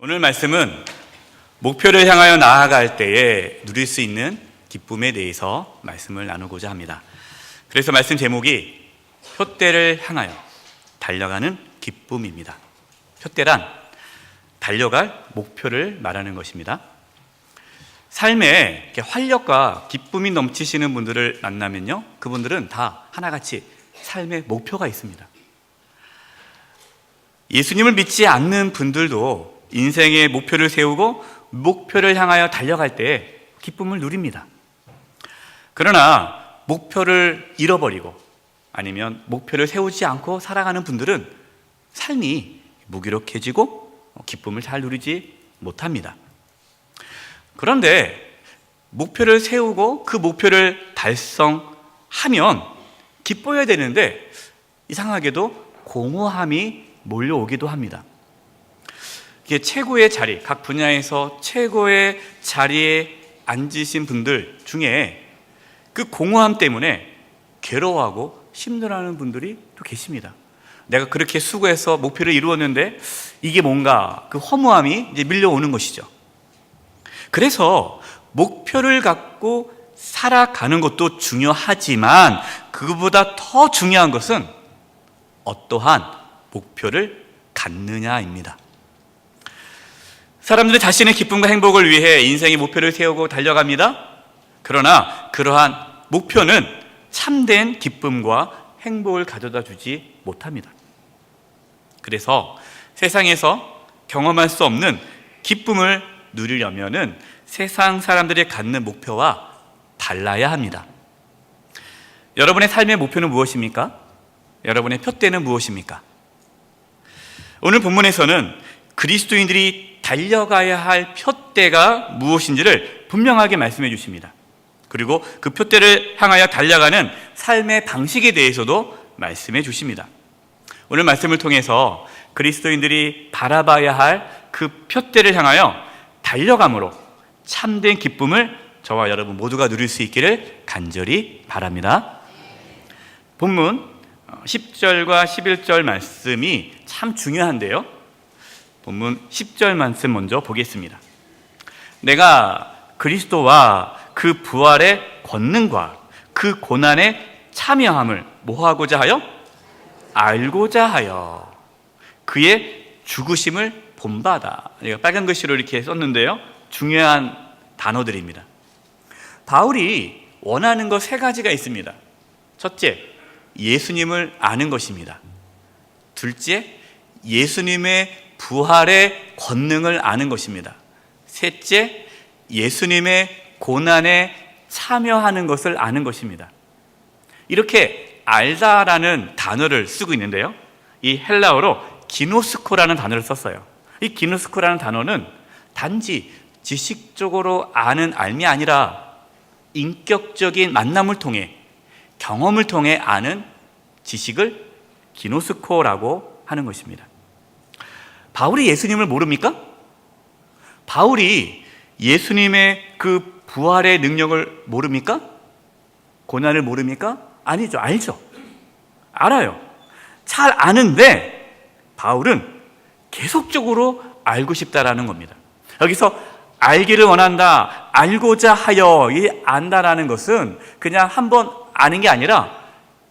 오늘 말씀은 목표를 향하여 나아갈 때에 누릴 수 있는 기쁨에 대해서 말씀을 나누고자 합니다. 그래서 말씀 제목이 표대를 향하여 달려가는 기쁨입니다. 표대란 달려갈 목표를 말하는 것입니다. 삶에 활력과 기쁨이 넘치시는 분들을 만나면요, 그분들은 다 하나같이 삶의 목표가 있습니다. 예수님을 믿지 않는 분들도 인생의 목표를 세우고 목표를 향하여 달려갈 때 기쁨을 누립니다. 그러나 목표를 잃어버리고 아니면 목표를 세우지 않고 살아가는 분들은 삶이 무기력해지고 기쁨을 잘 누리지 못합니다. 그런데 목표를 세우고 그 목표를 달성하면 기뻐야 되는데 이상하게도 공허함이 몰려오기도 합니다. 이게 최고의 자리, 각 분야에서 최고의 자리에 앉으신 분들 중에 그 공허함 때문에 괴로워하고 힘들어하는 분들이 또 계십니다. 내가 그렇게 수고해서 목표를 이루었는데 이게 뭔가 그 허무함이 이제 밀려오는 것이죠. 그래서 목표를 갖고 살아가는 것도 중요하지만 그보다 더 중요한 것은 어떠한 목표를 갖느냐입니다. 사람들은 자신의 기쁨과 행복을 위해 인생의 목표를 세우고 달려갑니다. 그러나 그러한 목표는 참된 기쁨과 행복을 가져다 주지 못합니다. 그래서 세상에서 경험할 수 없는 기쁨을 누리려면은 세상 사람들이 갖는 목표와 달라야 합니다. 여러분의 삶의 목표는 무엇입니까? 여러분의 표대는 무엇입니까? 오늘 본문에서는 그리스도인들이 달려가야 할 표대가 무엇인지를 분명하게 말씀해 주십니다. 그리고 그 표대를 향하여 달려가는 삶의 방식에 대해서도 말씀해 주십니다. 오늘 말씀을 통해서 그리스도인들이 바라봐야 할 그 표대를 향하여 달려감으로 참된 기쁨을 저와 여러분 모두가 누릴 수 있기를 간절히 바랍니다. 본문 10절과 11절 말씀이 참 중요한데요. 본문 10절 말씀 먼저 보겠습니다. 내가 그리스도와 그 부활의 권능과 그 고난의 참여함을 뭐하고자 하여? 알고자 하여 그의 죽으심을 본받아. 빨간 글씨로 이렇게 썼는데요, 중요한 단어들입니다. 바울이 원하는 것 세 가지가 있습니다. 첫째, 예수님을 아는 것입니다. 둘째, 예수님의 부활의 권능을 아는 것입니다. 셋째, 예수님의 고난에 참여하는 것을 아는 것입니다. 이렇게 알다라는 단어를 쓰고 있는데요, 이 헬라어로 기노스코라는 단어를 썼어요. 이 기노스코라는 단어는 단지 지식적으로 아는 알미 아니라 인격적인 만남을 통해 경험을 통해 아는 지식을 기노스코라고 하는 것입니다. 바울이 예수님을 모릅니까? 바울이 예수님의 그 부활의 능력을 모릅니까? 고난을 모릅니까? 아니죠. 알죠. 알아요. 잘 아는데 바울은 계속적으로 알고 싶다라는 겁니다. 여기서 알기를 원한다, 알고자 하여, 이 안다라는 것은 그냥 한번 아는 게 아니라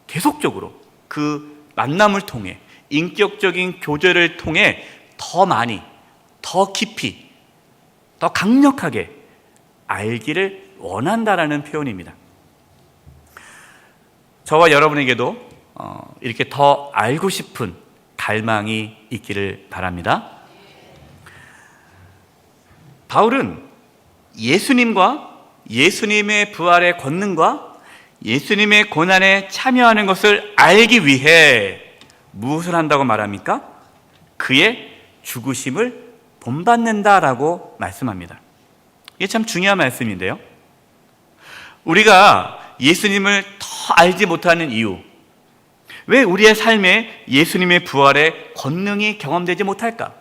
계속적으로 그 만남을 통해 인격적인 교제를 통해 더 많이, 더 깊이, 더 강력하게 알기를 원한다라는 표현입니다. 저와 여러분에게도 이렇게 더 알고 싶은 갈망이 있기를 바랍니다. 바울은 예수님과 예수님의 부활의 권능과 예수님의 고난에 참여하는 것을 알기 위해 무엇을 한다고 말합니까? 그의 죽으심을 본받는다라고 말씀합니다. 이게 참 중요한 말씀인데요, 우리가 예수님을 더 알지 못하는 이유, 왜 우리의 삶에 예수님의 부활의 권능이 경험되지 못할까?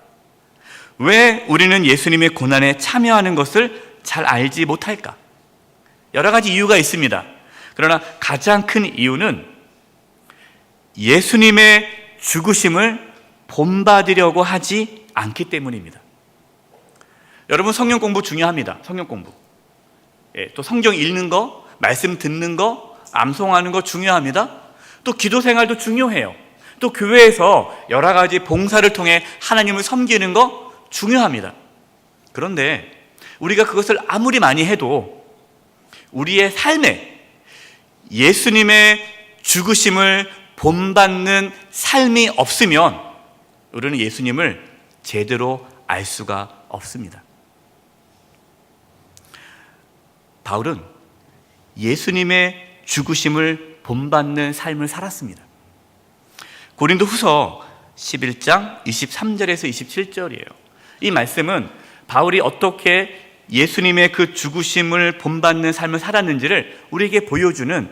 왜 우리는 예수님의 고난에 참여하는 것을 잘 알지 못할까? 여러 가지 이유가 있습니다. 그러나 가장 큰 이유는 예수님의 죽으심을 본받으려고 하지 않기 때문입니다. 여러분, 성경 공부 중요합니다. 성경 공부. 예, 또 성경 읽는 거, 말씀 듣는 거, 암송하는 거 중요합니다. 또 기도 생활도 중요해요. 또 교회에서 여러 가지 봉사를 통해 하나님을 섬기는 거 중요합니다. 그런데 우리가 그것을 아무리 많이 해도 우리의 삶에 예수님의 죽으심을 본받는 삶이 없으면 우리는 예수님을 제대로 알 수가 없습니다. 바울은 예수님의 죽으심을 본받는 삶을 살았습니다. 고린도 후서 11장 23절에서 27절이에요. 이 말씀은 바울이 어떻게 예수님의 그 죽으심을 본받는 삶을 살았는지를 우리에게 보여주는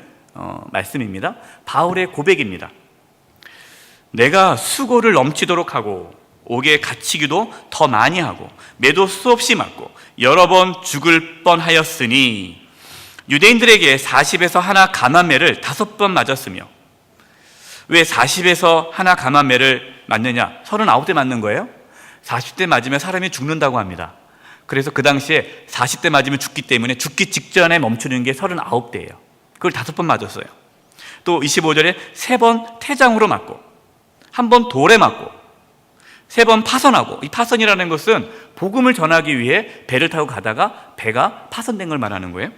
말씀입니다. 바울의 고백입니다. 내가 수고를 넘치도록 하고 옥에 갇히기도 더 많이 하고 매도 수없이 맞고 여러 번 죽을 뻔하였으니 유대인들에게 40에서 하나 감한매를 5번 맞았으며. 왜 40에서 하나 감한매를 맞느냐? 39대 맞는 거예요. 40대 맞으면 사람이 죽는다고 합니다. 그래서 그 당시에 40대 맞으면 죽기 때문에 죽기 직전에 멈추는 게 39대예요. 그걸 5번 맞았어요. 또 25절에 3번 태장으로 맞고, 1번 돌에 맞고, 3번 파선하고. 이 파선이라는 것은 복음을 전하기 위해 배를 타고 가다가 배가 파선된 걸 말하는 거예요.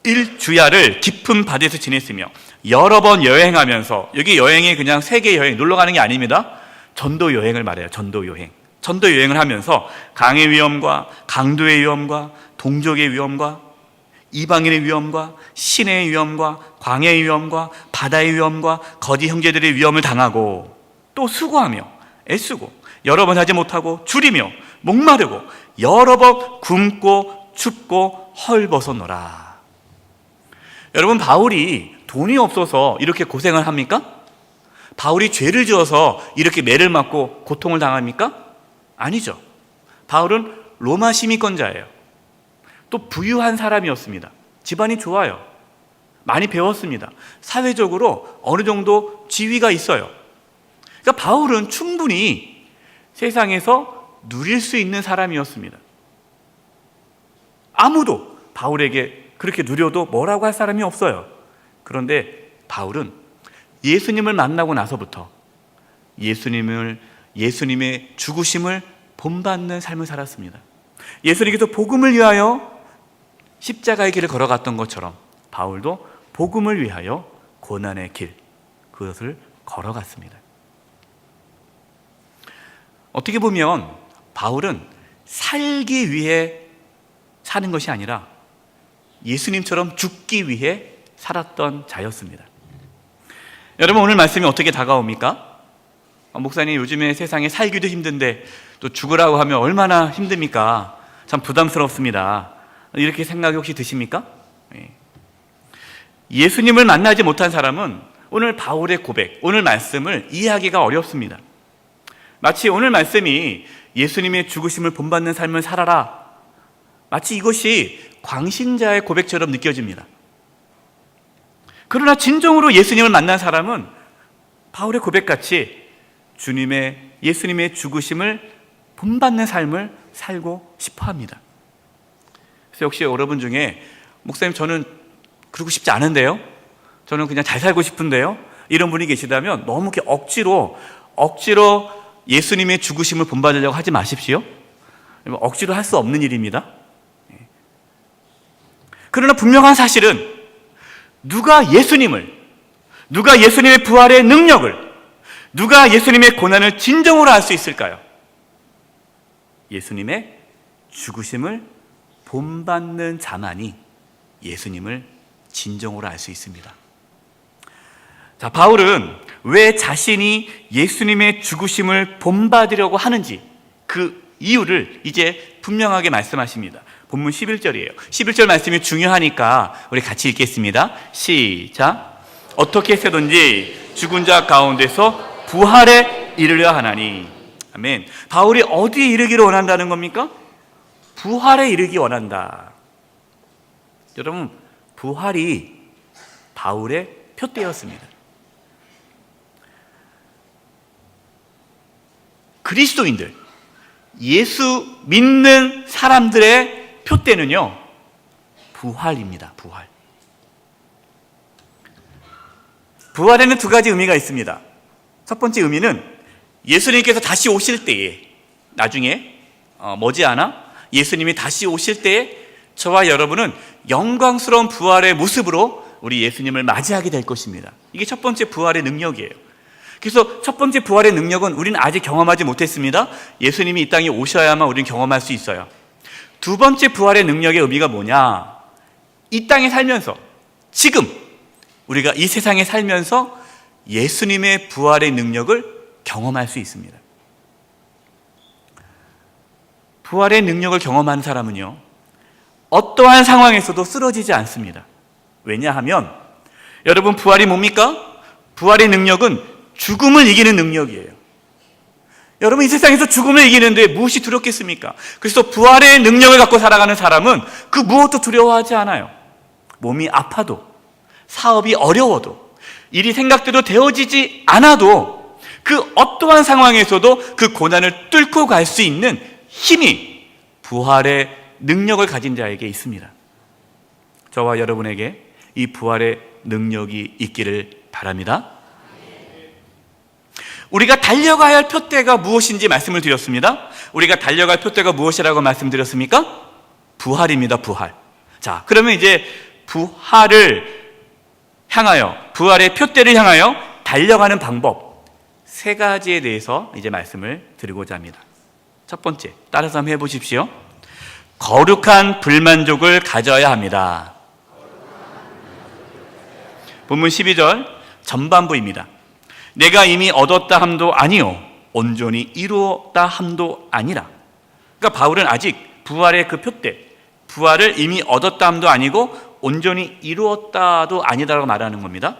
1주야를 깊은 바다에서 지냈으며 여러 번 여행하면서, 여기 여행이 그냥 세계 여행, 놀러 가는 게 아닙니다. 전도 여행을 말해요. 전도 여행. 전도 여행을 하면서 강의 위험과 강도의 위험과 동족의 위험과 이방인의 위험과 시내의 위험과 광야의 위험과 바다의 위험과 거짓 형제들의 위험을 당하고, 또 수고하며 애쓰고 여러 번 하지 못하고 줄이며 목마르고 여러 번 굶고 춥고 헐벗었노라. 여러분, 바울이 돈이 없어서 이렇게 고생을 합니까? 바울이 죄를 지어서 이렇게 매를 맞고 고통을 당합니까? 아니죠. 바울은 로마 시민권자예요. 또 부유한 사람이었습니다. 집안이 좋아요. 많이 배웠습니다. 사회적으로 어느 정도 지위가 있어요. 그러니까 바울은 충분히 세상에서 누릴 수 있는 사람이었습니다. 아무도 바울에게 그렇게 누려도 뭐라고 할 사람이 없어요. 그런데 바울은 예수님을 만나고 나서부터 예수님의 죽으심을 본받는 삶을 살았습니다. 예수님께서 복음을 위하여 십자가의 길을 걸어갔던 것처럼 바울도 복음을 위하여 고난의 길, 그것을 걸어갔습니다. 어떻게 보면 바울은 살기 위해 사는 것이 아니라 예수님처럼 죽기 위해 살았던 자였습니다. 여러분, 오늘 말씀이 어떻게 다가옵니까? 목사님, 요즘에 세상에 살기도 힘든데 또 죽으라고 하면 얼마나 힘듭니까? 참 부담스럽습니다. 이렇게 생각이 혹시 드십니까? 예수님을 만나지 못한 사람은 오늘 바울의 고백, 오늘 말씀을 이해하기가 어렵습니다. 마치 오늘 말씀이 예수님의 죽으심을 본받는 삶을 살아라, 마치 이것이 광신자의 고백처럼 느껴집니다. 그러나 진정으로 예수님을 만난 사람은 바울의 고백같이 예수님의 죽으심을 본받는 삶을 살고 싶어 합니다. 그래서 역시 여러분 중에 목사님, 저는 그러고 싶지 않은데요, 저는 그냥 잘 살고 싶은데요, 이런 분이 계시다면 너무 이렇게 억지로 예수님의 죽으심을 본받으려고 하지 마십시오. 억지로 할 수 없는 일입니다. 그러나 분명한 사실은 누가 예수님의 부활의 능력을, 누가 예수님의 고난을 진정으로 알 수 있을까요? 예수님의 죽으심을 본받는 자만이 예수님을 진정으로 알 수 있습니다. 자, 바울은 왜 자신이 예수님의 죽으심을 본받으려고 하는지 그 이유를 이제 분명하게 말씀하십니다. 본문 11절이에요. 11절 말씀이 중요하니까 우리 같이 읽겠습니다. 시작. 어떻게 해서든지 죽은 자 가운데서 부활에 이르려 하나니. 아멘. 바울이 어디에 이르기를 원한다는 겁니까? 부활에 이르기 원한다. 여러분, 부활이 바울의 표대였습니다. 그리스도인들, 예수 믿는 사람들의 표대는요, 부활입니다. 부활. 부활에는 두 가지 의미가 있습니다. 첫 번째 의미는 예수님께서 다시 오실 때에, 나중에 머지않아 예수님이 다시 오실 때에 저와 여러분은 영광스러운 부활의 모습으로 우리 예수님을 맞이하게 될 것입니다. 이게 첫 번째 부활의 능력이에요. 그래서 첫 번째 부활의 능력은 우리는 아직 경험하지 못했습니다. 예수님이 이 땅에 오셔야만 우리는 경험할 수 있어요. 두 번째 부활의 능력의 의미가 뭐냐? 이 땅에 살면서, 지금 우리가 이 세상에 살면서 예수님의 부활의 능력을 경험할 수 있습니다. 부활의 능력을 경험하는 사람은요, 어떠한 상황에서도 쓰러지지 않습니다. 왜냐하면 여러분, 부활이 뭡니까? 부활의 능력은 죽음을 이기는 능력이에요. 여러분, 이 세상에서 죽음을 이기는데 무엇이 두렵겠습니까? 그래서 부활의 능력을 갖고 살아가는 사람은 그 무엇도 두려워하지 않아요. 몸이 아파도, 사업이 어려워도, 일이 생각대로 되어지지 않아도 그 어떠한 상황에서도 그 고난을 뚫고 갈 수 있는 힘이 부활의 능력을 가진 자에게 있습니다. 저와 여러분에게 이 부활의 능력이 있기를 바랍니다. 우리가 달려가야 할 표대가 무엇인지 말씀을 드렸습니다. 우리가 달려갈 표대가 무엇이라고 말씀드렸습니까? 부활입니다. 부활. 자, 그러면 이제 부활을 향하여, 부활의 표대를 향하여 달려가는 방법 세 가지에 대해서 이제 말씀을 드리고자 합니다. 첫 번째, 따라서 한번 해보십시오. 거룩한 불만족을 가져야 합니다. 본문 12절 전반부입니다. 내가 이미 얻었다 함도 아니요 온전히 이루었다 함도 아니라. 그러니까 바울은 아직 부활의 그 표대, 부활을 이미 얻었다 함도 아니고 온전히 이루었다도 아니다라고 말하는 겁니다.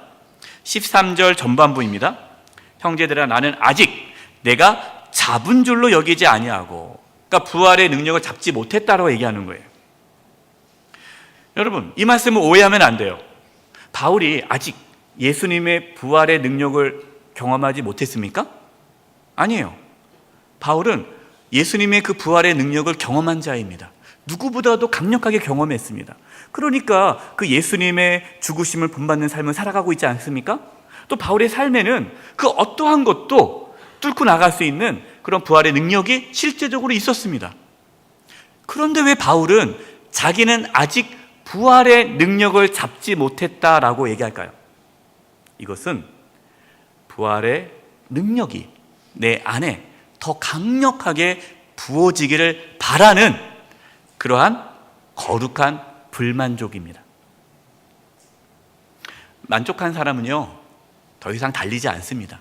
13절 전반부입니다. 형제들아, 나는 아직 내가 잡은 줄로 여기지 아니하고, 그러니까 부활의 능력을 잡지 못했다라고 얘기하는 거예요. 여러분, 이 말씀을 오해하면 안 돼요. 바울이 아직 예수님의 부활의 능력을 경험하지 못했습니까? 아니에요. 바울은 예수님의 그 부활의 능력을 경험한 자입니다. 누구보다도 강력하게 경험했습니다. 그러니까 그 예수님의 죽으심을 본받는 삶을 살아가고 있지 않습니까? 또 바울의 삶에는 그 어떠한 것도 뚫고 나갈 수 있는 그런 부활의 능력이 실제적으로 있었습니다. 그런데 왜 바울은 자기는 아직 부활의 능력을 잡지 못했다라고 얘기할까요? 이것은 부활의 능력이 내 안에 더 강력하게 부어지기를 바라는 그러한 거룩한 불만족입니다. 만족한 사람은요, 더 이상 달리지 않습니다.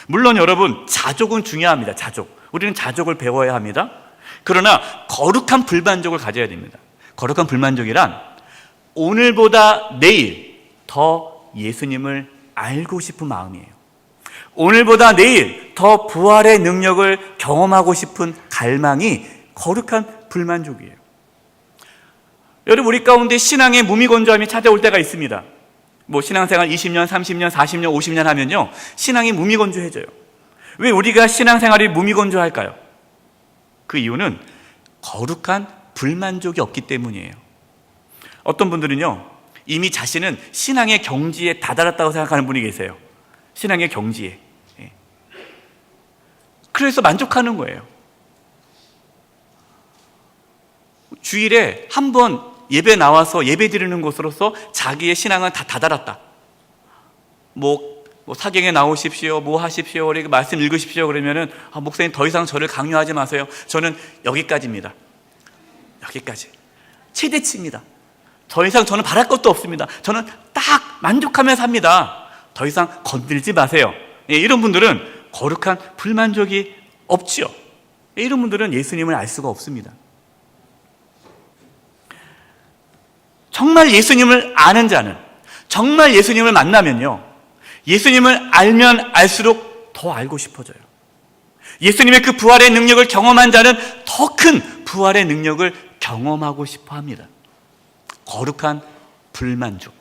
물론 여러분, 자족은 중요합니다. 자족. 우리는 자족을 배워야 합니다. 그러나 거룩한 불만족을 가져야 됩니다. 거룩한 불만족이란 오늘보다 내일 더 예수님을 알고 싶은 마음이에요. 오늘보다 내일 더 부활의 능력을 경험하고 싶은 갈망이 거룩한 불만족이에요. 여러분, 우리 가운데 신앙의 무미건조함이 찾아올 때가 있습니다. 뭐 신앙생활 20년, 30년, 40년, 50년 하면요, 신앙이 무미건조해져요. 왜 우리가 신앙생활이 무미건조할까요? 그 이유는 거룩한 불만족이 없기 때문이에요. 어떤 분들은요, 이미 자신은 신앙의 경지에 다다랐다고 생각하는 분이 계세요. 신앙의 경지에. 그래서 만족하는 거예요. 주일에 한 번 예배 나와서 예배 드리는 것으로서 자기의 신앙은 다 다다랐다. 뭐 사경에 나오십시오, 뭐 하십시오, 우리 말씀 읽으십시오 그러면은, 목사님 더 이상 저를 강요하지 마세요. 저는 여기까지입니다. 여기까지. 최대치입니다. 더 이상 저는 바랄 것도 없습니다. 저는 딱 만족하며 삽니다. 더 이상 건들지 마세요. 이런 분들은 거룩한 불만족이 없지요. 이런 분들은 예수님을 알 수가 없습니다. 정말 예수님을 아는 자는, 정말 예수님을 만나면요, 예수님을 알면 알수록 더 알고 싶어져요. 예수님의 그 부활의 능력을 경험한 자는 더 큰 부활의 능력을 경험하고 싶어 합니다. 거룩한 불만족.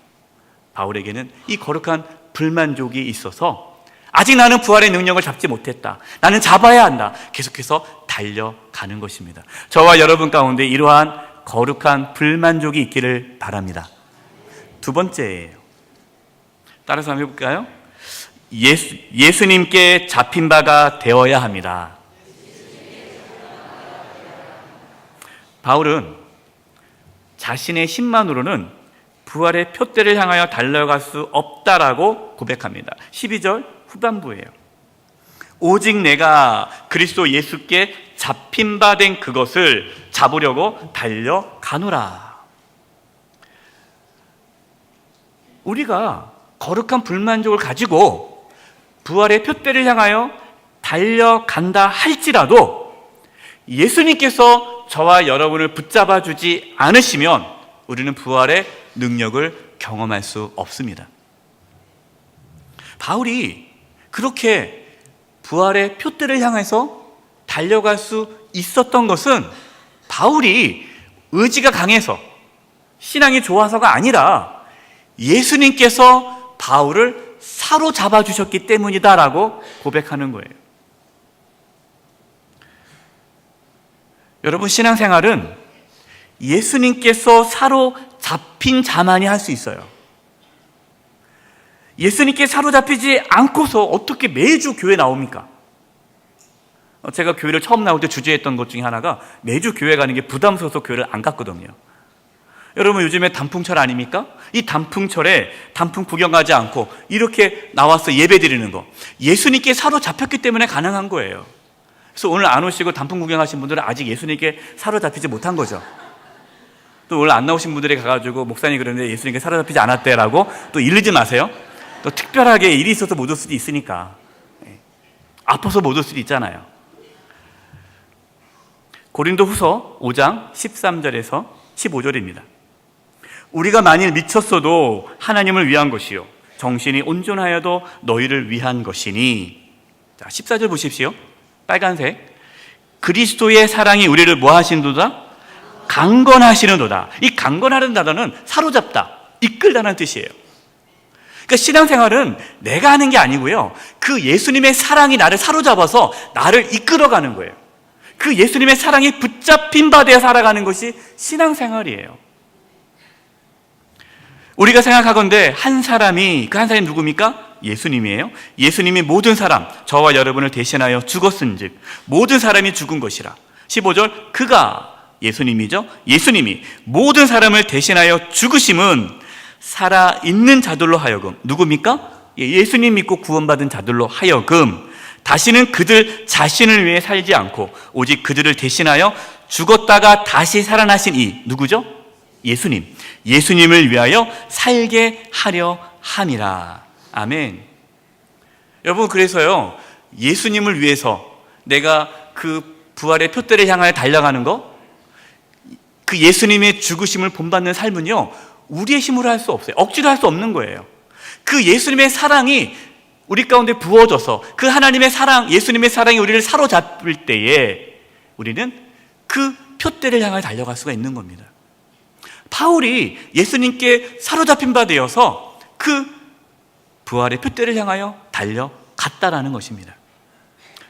바울에게는 이 거룩한 불만족이 있어서 아직 나는 부활의 능력을 잡지 못했다, 나는 잡아야 한다, 계속해서 달려가는 것입니다. 저와 여러분 가운데 이러한 거룩한 불만족이 있기를 바랍니다. 두 번째예요. 따라서 한번 해볼까요? 예수님께 잡힌 바가 되어야 합니다. 바울은 자신의 힘만으로는 부활의 표대를 향하여 달려갈 수 없다라고 고백합니다. 12절 후반부예요. 오직 내가 그리스도 예수께 잡힌 바 된 그것을 잡으려고 달려가노라. 우리가 거룩한 불만족을 가지고 부활의 표대를 향하여 달려간다 할지라도 예수님께서 저와 여러분을 붙잡아 주지 않으시면 우리는 부활의 능력을 경험할 수 없습니다. 바울이 그렇게 부활의 표대를 향해서 달려갈 수 있었던 것은 바울이 의지가 강해서 신앙이 좋아서가 아니라 예수님께서 바울을 사로잡아 주셨기 때문이다라고 고백하는 거예요. 여러분, 신앙생활은 예수님께서 사로잡힌 자만이 할 수 있어요. 예수님께 사로잡히지 않고서 어떻게 매주 교회 나옵니까? 제가 교회를 처음 나올 때 주저했던 것 중에 하나가 매주 교회 가는 게 부담스러워서 교회를 안 갔거든요. 여러분, 요즘에 단풍철 아닙니까? 이 단풍철에 단풍 구경 가지 않고 이렇게 나와서 예배 드리는 거, 예수님께 사로잡혔기 때문에 가능한 거예요. 그래서 오늘 안 오시고 단풍 구경하신 분들은 아직 예수님께 사로잡히지 못한 거죠. 또 오늘 안 나오신 분들이 가가지고 목사님 그러는데 예수님께 사로잡히지 않았대라고 또 이르지 마세요. 또 특별하게 일이 있어서 못 올 수도 있으니까, 아파서 못 올 수도 있잖아요. 고린도후서 5장 13절에서 15절입니다. 우리가 만일 미쳤어도 하나님을 위한 것이요 정신이 온전하여도 너희를 위한 것이니. 자, 14절 보십시오. 빨간색. 그리스도의 사랑이 우리를 뭐 하시는도다? 강건하시는도다. 이 강건하는 단어는 사로잡다, 이끌다는 뜻이에요. 그러니까 신앙생활은 내가 하는 게 아니고요, 그 예수님의 사랑이 나를 사로잡아서 나를 이끌어가는 거예요. 그 예수님의 사랑이 붙잡힌 바 되어 살아가는 것이 신앙생활이에요. 우리가 생각하건대 한 사람이, 그 한 사람이 누굽니까? 예수님이에요. 예수님이 모든 사람, 저와 여러분을 대신하여 죽었은즉 모든 사람이 죽은 것이라. 15절, 그가, 예수님이죠. 예수님이 모든 사람을 대신하여 죽으심은 살아있는 자들로 하여금, 누굽니까? 예수님 믿고 구원받은 자들로 하여금 다시는 그들 자신을 위해 살지 않고 오직 그들을 대신하여 죽었다가 다시 살아나신 이, 누구죠? 예수님. 예수님을 위하여 살게 하려 함이라. 아멘. 여러분, 그래서요, 예수님을 위해서 내가 그 부활의 표대를 향하여 달려가는 거, 그 예수님의 죽으심을 본받는 삶은요, 우리의 힘으로 할 수 없어요. 억지로 할 수 없는 거예요. 그 예수님의 사랑이 우리 가운데 부어져서 그 하나님의 사랑, 예수님의 사랑이 우리를 사로잡을 때에 우리는 그 표대를 향하여 달려갈 수가 있는 겁니다. 바울이 예수님께 사로잡힌 바 되어서 그 부활의 표대를 향하여 달려갔다라는 것입니다.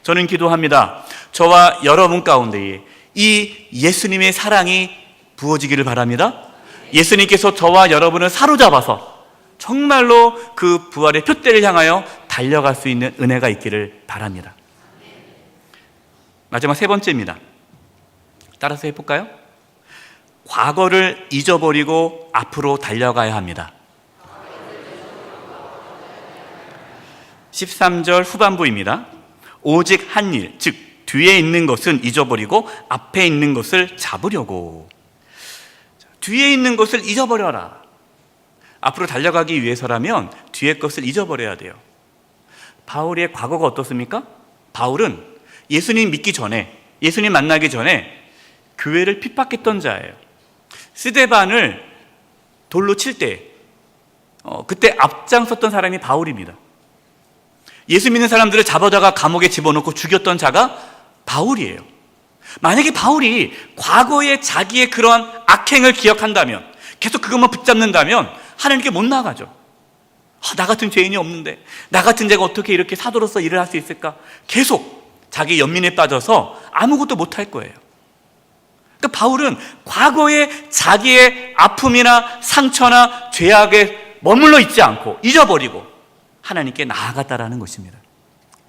저는 기도합니다. 저와 여러분 가운데에 이 예수님의 사랑이 부어지기를 바랍니다. 예수님께서 저와 여러분을 사로잡아서 정말로 그 부활의 표대를 향하여 달려갈 수 있는 은혜가 있기를 바랍니다. 마지막 세 번째입니다. 따라서 해볼까요? 과거를 잊어버리고 앞으로 달려가야 합니다. 13절 후반부입니다. 오직 한 일, 즉 뒤에 있는 것은 잊어버리고 앞에 있는 것을 잡으려고. 뒤에 있는 것을 잊어버려라. 앞으로 달려가기 위해서라면 뒤에 것을 잊어버려야 돼요. 바울의 과거가 어떻습니까? 바울은 예수님 믿기 전에, 예수님 만나기 전에 교회를 핍박했던 자예요. 스데반을 돌로 칠 때 그때 앞장섰던 사람이 바울입니다. 예수 믿는 사람들을 잡아다가 감옥에 집어넣고 죽였던 자가 바울이에요. 만약에 바울이 과거의 자기의 그러한 악행을 기억한다면, 계속 그것만 붙잡는다면 하나님께 못 나가죠. 나 같은 죄인이 없는데, 나 같은 자가 어떻게 이렇게 사도로서 일을 할 수 있을까? 계속 자기 연민에 빠져서 아무것도 못할 거예요. 그러니까 바울은 과거의 자기의 아픔이나 상처나 죄악에 머물러 있지 않고 잊어버리고 하나님께 나아갔다라는 것입니다.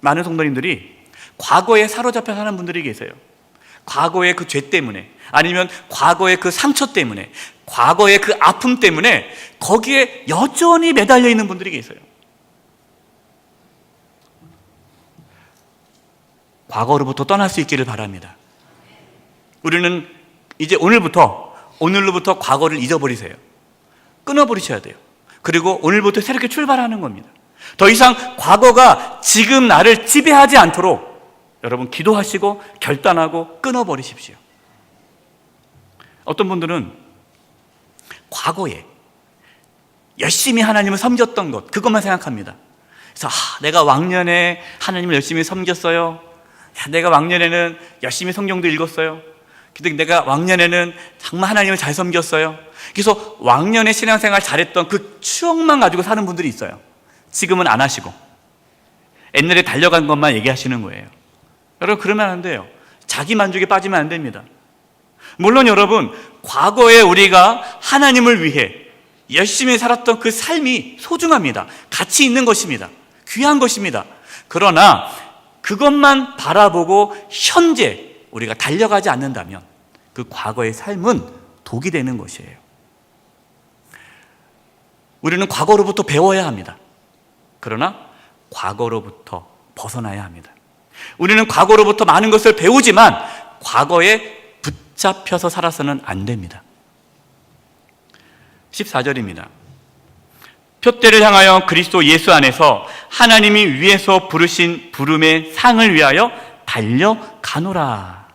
많은 성도님들이 과거에 사로잡혀 사는 분들이 계세요. 과거의 그 죄 때문에, 아니면 과거의 그 상처 때문에, 과거의 그 아픔 때문에 거기에 여전히 매달려 있는 분들이 계세요. 과거로부터 떠날 수 있기를 바랍니다. 우리는 이제 오늘로부터 과거를 잊어버리세요. 끊어버리셔야 돼요. 그리고 오늘부터 새롭게 출발하는 겁니다. 더 이상 과거가 지금 나를 지배하지 않도록 여러분 기도하시고 결단하고 끊어버리십시오. 어떤 분들은 과거에 열심히 하나님을 섬겼던 것, 그것만 생각합니다. 그래서 내가 왕년에 하나님을 열심히 섬겼어요. 내가 왕년에는 열심히 성경도 읽었어요. 근데 내가 왕년에는 정말 하나님을 잘 섬겼어요. 그래서 왕년에 신앙생활 잘했던 그 추억만 가지고 사는 분들이 있어요. 지금은 안 하시고 옛날에 달려간 것만 얘기하시는 거예요. 여러분, 그러면 안 돼요. 자기 만족에 빠지면 안 됩니다. 물론 여러분, 과거에 우리가 하나님을 위해 열심히 살았던 그 삶이 소중합니다. 가치 있는 것입니다. 귀한 것입니다. 그러나 그것만 바라보고 현재 우리가 달려가지 않는다면 그 과거의 삶은 독이 되는 것이에요. 우리는 과거로부터 배워야 합니다. 그러나 과거로부터 벗어나야 합니다. 우리는 과거로부터 많은 것을 배우지만 과거에 붙잡혀서 살아서는 안 됩니다. 14절입니다. 표대를 향하여 그리스도 예수 안에서 하나님이 위에서 부르신 부름의 상을 위하여 달려가노라.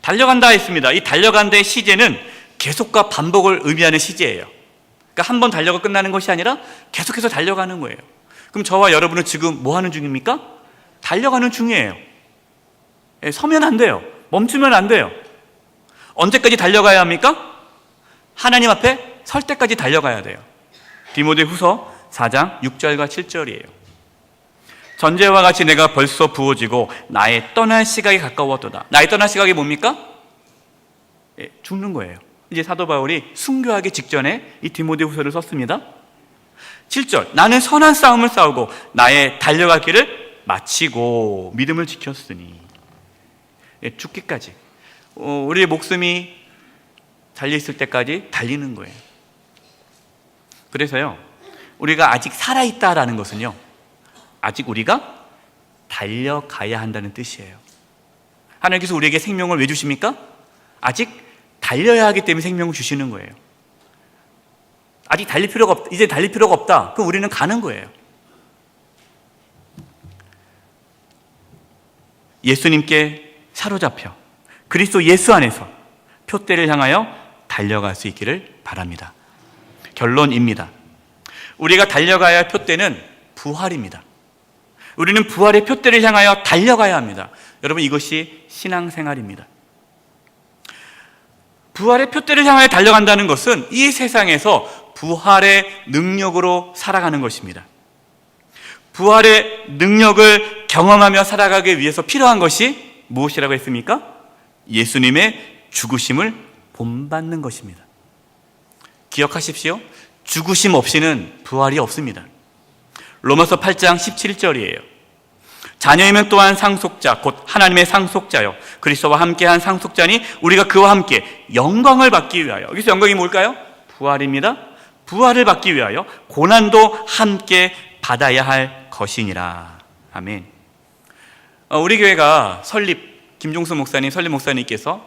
달려간다 했습니다. 이 달려간다의 시제는 계속과 반복을 의미하는 시제예요. 그러니까 한 번 달려가 끝나는 것이 아니라 계속해서 달려가는 거예요. 그럼 저와 여러분은 지금 뭐 하는 중입니까? 달려가는 중이에요. 서면 안 돼요. 멈추면 안 돼요. 언제까지 달려가야 합니까? 하나님 앞에 설 때까지 달려가야 돼요. 디모데후서 4장 6절과 7절이에요. 전제와 같이 내가 벌써 부어지고 나의 떠날 시각이 가까웠도다. 나의 떠날 시각이 뭡니까? 죽는 거예요. 이제 사도 바울이 순교하기 직전에 이 디모데후서를 썼습니다. 7절, 나는 선한 싸움을 싸우고 나의 달려갈 길을 마치고 믿음을 지켰으니. 죽기까지, 우리의 목숨이 달려있을 때까지 달리는 거예요. 그래서요, 우리가 아직 살아있다라는 것은요, 아직 우리가 달려가야 한다는 뜻이에요. 하나님께서 우리에게 생명을 왜 주십니까? 아직 달려야 하기 때문에 생명을 주시는 거예요. 아직 달릴 필요가 없다, 이제 달릴 필요가 없다, 그럼 우리는 가는 거예요. 예수님께 사로잡혀 그리스도 예수 안에서 표대를 향하여 달려갈 수 있기를 바랍니다. 결론입니다. 우리가 달려가야 할 표대는 부활입니다. 우리는 부활의 표대를 향하여 달려가야 합니다. 여러분, 이것이 신앙생활입니다. 부활의 표대를 향하여 달려간다는 것은 이 세상에서 부활의 능력으로 살아가는 것입니다. 부활의 능력을 경험하며 살아가기 위해서 필요한 것이 무엇이라고 했습니까? 예수님의 죽으심을 본받는 것입니다. 기억하십시오. 죽으심 없이는 부활이 없습니다. 로마서 8장 17절이에요. 자녀이면 또한 상속자, 곧 하나님의 상속자요, 그리스도와 함께한 상속자니 우리가 그와 함께 영광을 받기 위하여. 여기서 영광이 뭘까요? 부활입니다. 부활을 받기 위하여 고난도 함께 받아야 할 것이니라. 아멘. 우리 교회가 김종수 목사님, 설립 목사님께서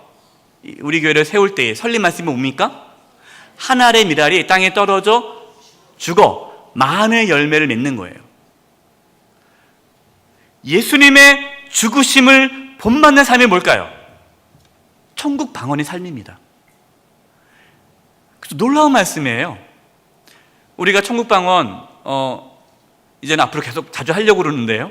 우리 교회를 세울 때의 설립 말씀이 뭡니까? 한 알의 미랄이 땅에 떨어져 죽어 많은 열매를 맺는 거예요. 예수님의 죽으심을 본받는 삶이 뭘까요? 천국 방언의 삶입니다. 그래서 놀라운 말씀이에요. 우리가 천국 방언 이제는 앞으로 계속 자주 하려고 그러는데요,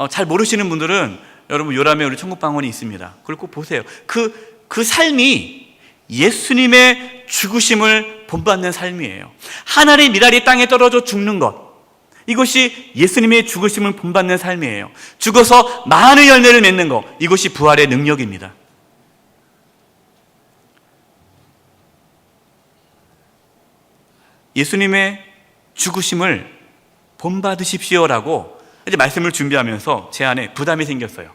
잘 모르시는 분들은 여러분 요람에 우리 천국 방언이 있습니다. 그걸 꼭 보세요. 그 삶이 예수님의 죽으심을 본받는 삶이에요. 하늘의 미랄이 땅에 떨어져 죽는 것, 이것이 예수님의 죽으심을 본받는 삶이에요. 죽어서 많은 열매를 맺는 것, 이것이 부활의 능력입니다. 예수님의 죽으심을 본받으십시오라고 이제 말씀을 준비하면서 제 안에 부담이 생겼어요.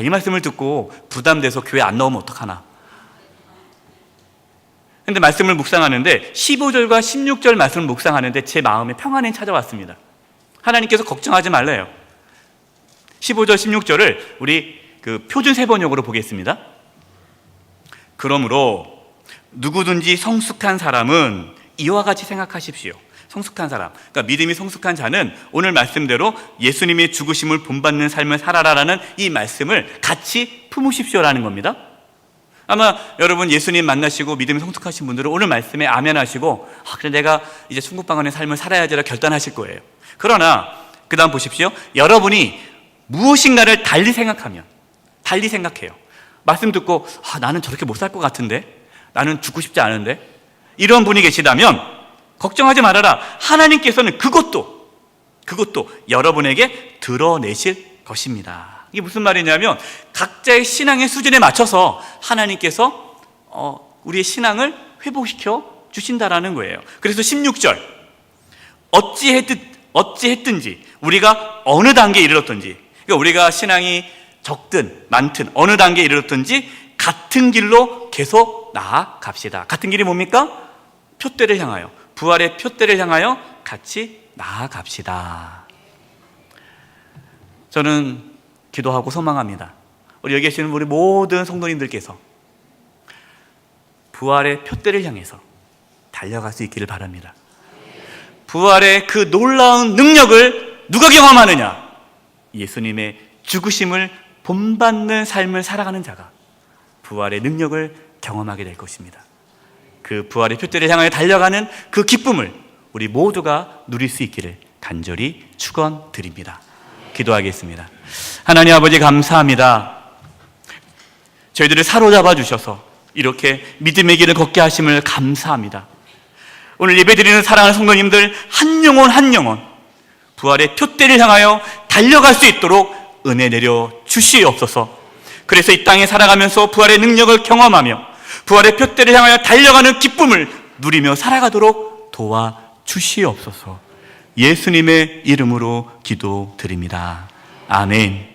이 말씀을 듣고 부담돼서 교회 안 나오면 어떡하나. 근데 말씀을 묵상하는데 15절과 16절 말씀을 묵상하는데 제 마음에 평안이 찾아왔습니다. 하나님께서 걱정하지 말래요. 15절 16절을 우리 표준 세번역으로 보겠습니다. 그러므로 누구든지 성숙한 사람은 이와 같이 생각하십시오. 성숙한 사람, 그러니까 믿음이 성숙한 자는 오늘 말씀대로 예수님의 죽으심을 본받는 삶을 살아라라는 이 말씀을 같이 품으십시오라는 겁니다. 아마 여러분 예수님 만나시고 믿음이 성숙하신 분들은 오늘 말씀에 아멘 하시고 그래 내가 이제 천국방언의 삶을 살아야지라 결단하실 거예요. 그러나 그 다음 보십시오. 여러분이 무엇인가를 달리 생각해요. 말씀 듣고 나는 저렇게 못 살 것 같은데, 나는 죽고 싶지 않은데, 이런 분이 계시다면 걱정하지 말아라. 하나님께서는 그것도 여러분에게 드러내실 것입니다. 이게 무슨 말이냐면 각자의 신앙의 수준에 맞춰서 하나님께서 우리의 신앙을 회복시켜 주신다라는 거예요. 그래서 16절 어찌했든지 우리가 어느 단계에 이르렀든지, 그러니까 우리가 신앙이 적든 많든 어느 단계에 이르렀든지 같은 길로 계속 나아갑시다. 같은 길이 뭡니까? 표대를 향하여, 부활의 표대를 향하여 같이 나아갑시다. 저는 기도하고 소망합니다. 우리 여기 계시는 우리 모든 성도님들께서 부활의 표대를 향해서 달려갈 수 있기를 바랍니다. 부활의 그 놀라운 능력을 누가 경험하느냐? 예수님의 죽으심을 본받는 삶을 살아가는 자가 부활의 능력을 경험하게 될 것입니다. 그 부활의 표대를 향하여 달려가는 그 기쁨을 우리 모두가 누릴 수 있기를 간절히 축원드립니다. 기도하겠습니다. 하나님 아버지 감사합니다. 저희들을 사로잡아 주셔서 이렇게 믿음의 길을 걷게 하심을 감사합니다. 오늘 예배드리는 사랑하는 성도님들 한 영혼 부활의 표대를 향하여 달려갈 수 있도록 은혜 내려 주시옵소서. 그래서 이 땅에 살아가면서 부활의 능력을 경험하며 부활의 표대를 향하여 달려가는 기쁨을 누리며 살아가도록 도와주시옵소서. 예수님의 이름으로 기도드립니다. 아멘.